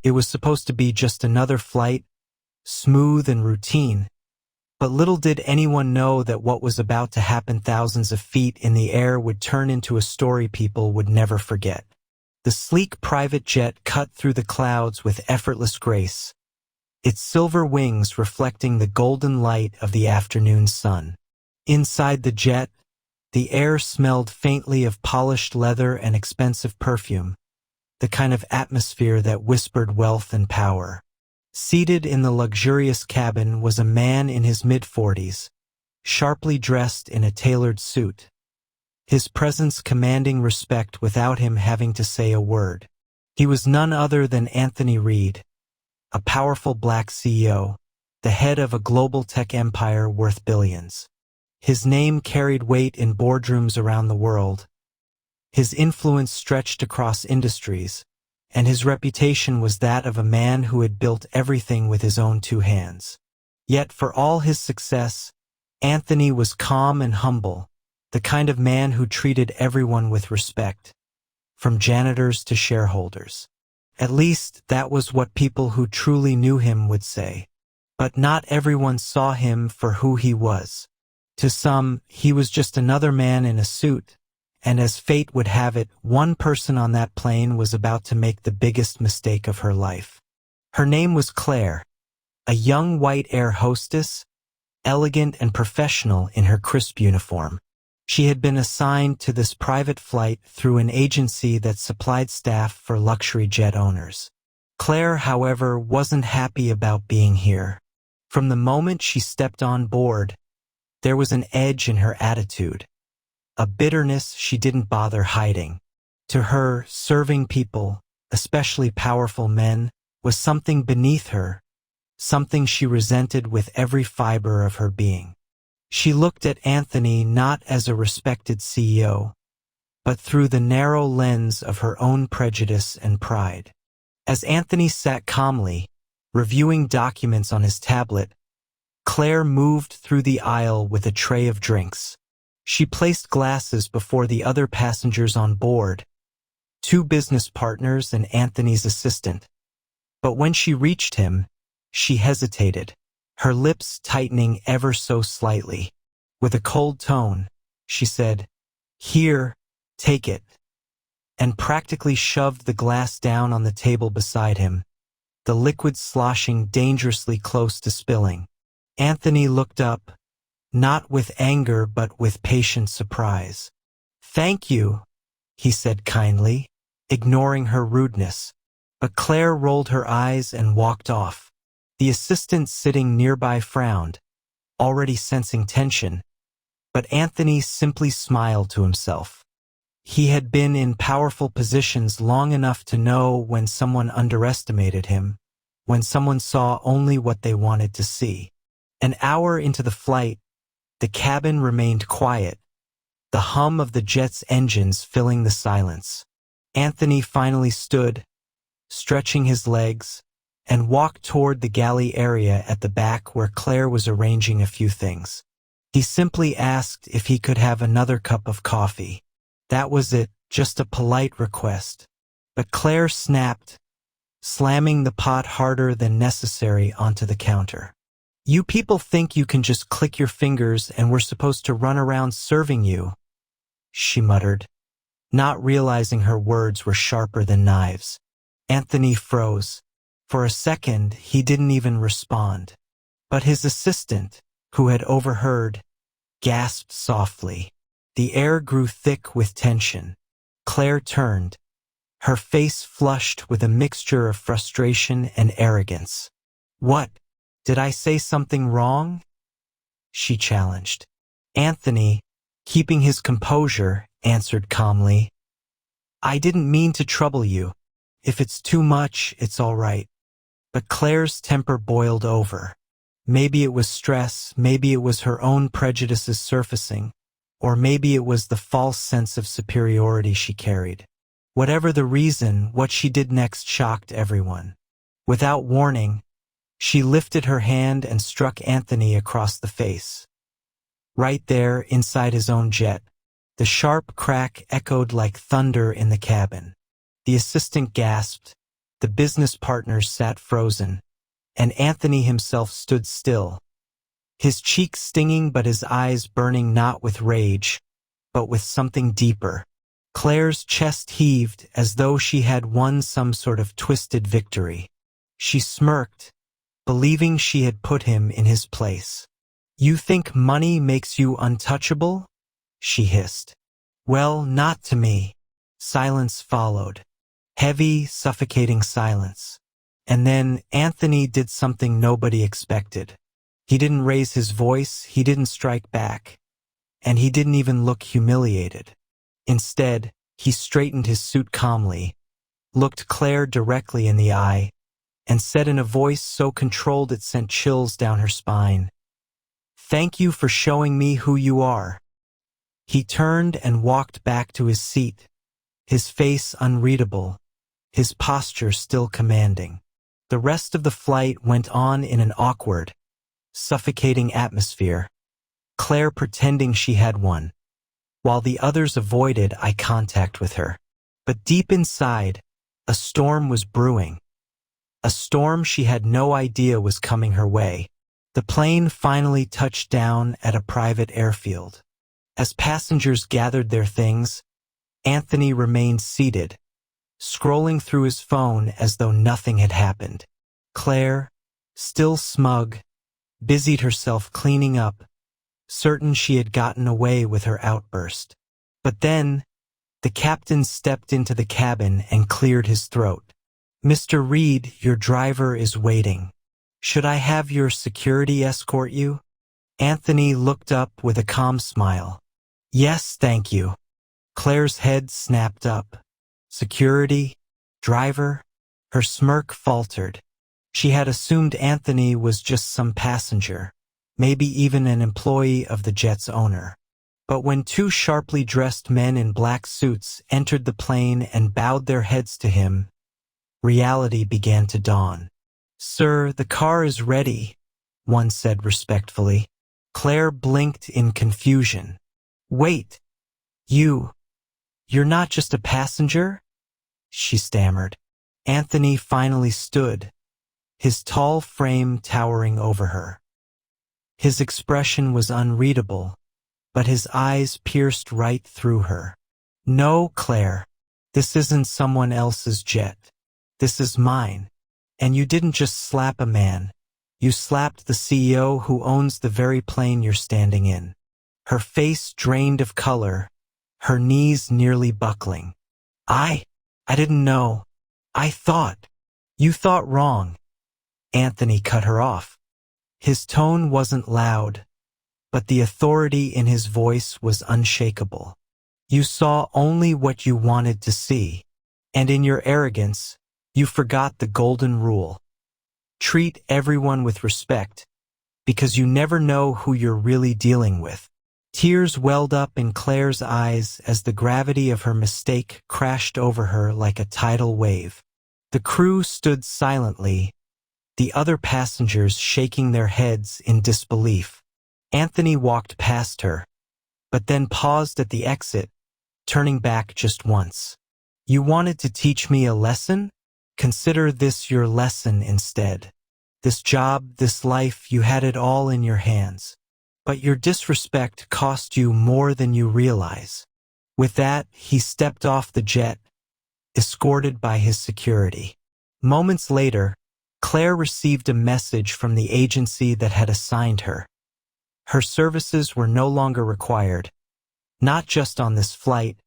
It was supposed to be just another flight, smooth and routine. But little did anyone know that what was about to happen thousands of feet in the air would turn into a story people would never forget. The sleek private jet cut through the clouds with effortless grace, its silver wings reflecting the golden light of the afternoon sun. Inside the jet, the air smelled faintly of polished leather and expensive perfume, the kind of atmosphere that whispered wealth and power. Seated in the luxurious cabin was a man in his mid-40s, sharply dressed in a tailored suit, his presence commanding respect without him having to say a word. He was none other than Anthony Reed, a powerful black CEO, the head of a global tech empire worth billions. His name carried weight in boardrooms around the world. His influence stretched across industries, and his reputation was that of a man who had built everything with his own two hands. Yet for all his success, Anthony was calm and humble, the kind of man who treated everyone with respect, from janitors to shareholders. At least that was what people who truly knew him would say. But not everyone saw him for who he was. To some, he was just another man in a suit, and as fate would have it, one person on that plane was about to make the biggest mistake of her life. Her name was Claire, a young white air hostess, elegant and professional in her crisp uniform. She had been assigned to this private flight through an agency that supplied staff for luxury jet owners. Claire, however, wasn't happy about being here. From the moment she stepped on board, there was an edge in her attitude, a bitterness she didn't bother hiding. To her, serving people, especially powerful men, was something beneath her, something she resented with every fiber of her being. She looked at Anthony not as a respected CEO, but through the narrow lens of her own prejudice and pride. As Anthony sat calmly, reviewing documents on his tablet, Claire moved through the aisle with a tray of drinks. She placed glasses before the other passengers on board, two business partners and Anthony's assistant. But when she reached him, she hesitated, her lips tightening ever so slightly. With a cold tone, she said, "Here, take it," and practically shoved the glass down on the table beside him, the liquid sloshing dangerously close to spilling. Anthony looked up, not with anger but with patient surprise. "Thank you," he said kindly, ignoring her rudeness. But Claire rolled her eyes and walked off. The assistant sitting nearby frowned, already sensing tension, but Anthony simply smiled to himself. He had been in powerful positions long enough to know when someone underestimated him, when someone saw only what they wanted to see. An hour into the flight, the cabin remained quiet, the hum of the jet's engines filling the silence. Anthony finally stood, stretching his legs, and walked toward the galley area at the back where Claire was arranging a few things. He simply asked if he could have another cup of coffee. That was it, just a polite request. But Claire snapped, slamming the pot harder than necessary onto the counter. "You people think you can just click your fingers and we're supposed to run around serving you," she muttered, not realizing her words were sharper than knives. Anthony froze. For a second, he didn't even respond. But his assistant, who had overheard, gasped softly. The air grew thick with tension. Claire turned, her face flushed with a mixture of frustration and arrogance. "What? Did I say something wrong?" she challenged. Anthony, keeping his composure, answered calmly, "I didn't mean to trouble you. If it's too much, it's all right." But Claire's temper boiled over. Maybe it was stress, maybe it was her own prejudices surfacing, or maybe it was the false sense of superiority she carried. Whatever the reason, what she did next shocked everyone. Without warning, she lifted her hand and struck Anthony across the face. Right there, inside his own jet, the sharp crack echoed like thunder in the cabin. The assistant gasped, The business partners sat frozen, and Anthony himself stood still, his cheeks stinging but his eyes burning not with rage, but with something deeper. Claire's chest heaved as though she had won some sort of twisted victory. She smirked, believing she had put him in his place. "You think money makes you untouchable?" she hissed. "Well, not to me." Silence followed. Heavy, suffocating silence. And then Anthony did something nobody expected. He didn't raise his voice, he didn't strike back, and he didn't even look humiliated. Instead, he straightened his suit calmly, looked Claire directly in the eye, and said in a voice so controlled it sent chills down her spine, "Thank you for showing me who you are." He turned and walked back to his seat, his face unreadable, his posture still commanding. The rest of the flight went on in an awkward, suffocating atmosphere, Claire pretending she had won, while the others avoided eye contact with her. But deep inside, a storm was brewing. A storm she had no idea was coming her way. The plane finally touched down at a private airfield. As passengers gathered their things, Anthony remained seated, scrolling through his phone as though nothing had happened. Claire, still smug, busied herself cleaning up, certain she had gotten away with her outburst. But then, the captain stepped into the cabin and cleared his throat. "Mr. Reed, your driver is waiting. Should I have your security escort you?" Anthony looked up with a calm smile. "Yes, thank you." Claire's head snapped up. Security? Driver? Her smirk faltered. She had assumed Anthony was just some passenger, maybe even an employee of the jet's owner. But when two sharply dressed men in black suits entered the plane and bowed their heads to him, reality began to dawn. "Sir, the car is ready," one said respectfully. Claire blinked in confusion. "Wait, you're not just a passenger?" she stammered. Anthony finally stood, his tall frame towering over her. His expression was unreadable, but his eyes pierced right through her. "No, Claire, this isn't someone else's jet. This is mine. And you didn't just slap a man. You slapped the CEO who owns the very plane you're standing in." Her face drained of color, her knees nearly buckling. I didn't know. You thought wrong." Anthony cut her off. His tone wasn't loud, but the authority in his voice was unshakable. "You saw only what you wanted to see, and in your arrogance, you forgot the golden rule. Treat everyone with respect, because you never know who you're really dealing with." Tears welled up in Claire's eyes as the gravity of her mistake crashed over her like a tidal wave. The crew stood silently, the other passengers shaking their heads in disbelief. Anthony walked past her, but then paused at the exit, turning back just once. "You wanted to teach me a lesson? Consider this your lesson instead. This job, this life, you had it all in your hands. But your disrespect cost you more than you realize." With that, he stepped off the jet, escorted by his security. Moments later, Claire received a message from the agency that had assigned her. Her services were no longer required, not just on this flight,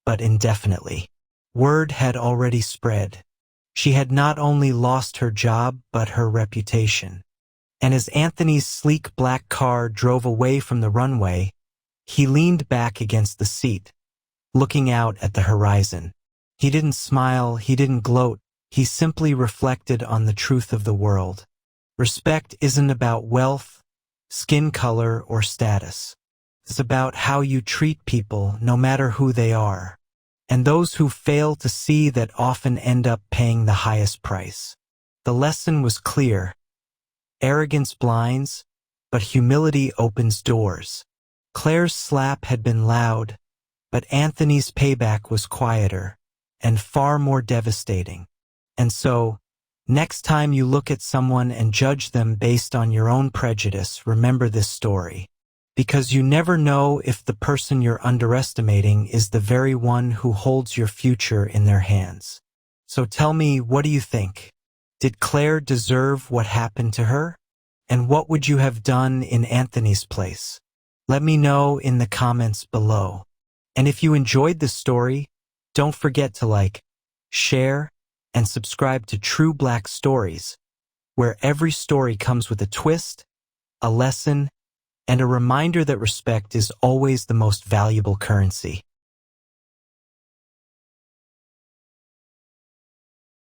but indefinitely. Word had already spread. She had not only lost her job, but her reputation. And as Anthony's sleek black car drove away from the runway, he leaned back against the seat, looking out at the horizon. He didn't smile, he didn't gloat, he simply reflected on the truth of the world. Respect isn't about wealth, skin color, or status. It's about how you treat people, no matter who they are. And those who fail to see that often end up paying the highest price. The lesson was clear. Arrogance blinds, but humility opens doors. Claire's slap had been loud, but Anthony's payback was quieter and far more devastating. And so, next time you look at someone and judge them based on your own prejudice, remember this story. Because you never know if the person you're underestimating is the very one who holds your future in their hands. So tell me, what do you think? Did Claire deserve what happened to her? And what would you have done in Anthony's place? Let me know in the comments below. And if you enjoyed this story, don't forget to like, share, and subscribe to True Black Stories, where every story comes with a twist, a lesson, and a reminder that respect is always the most valuable currency.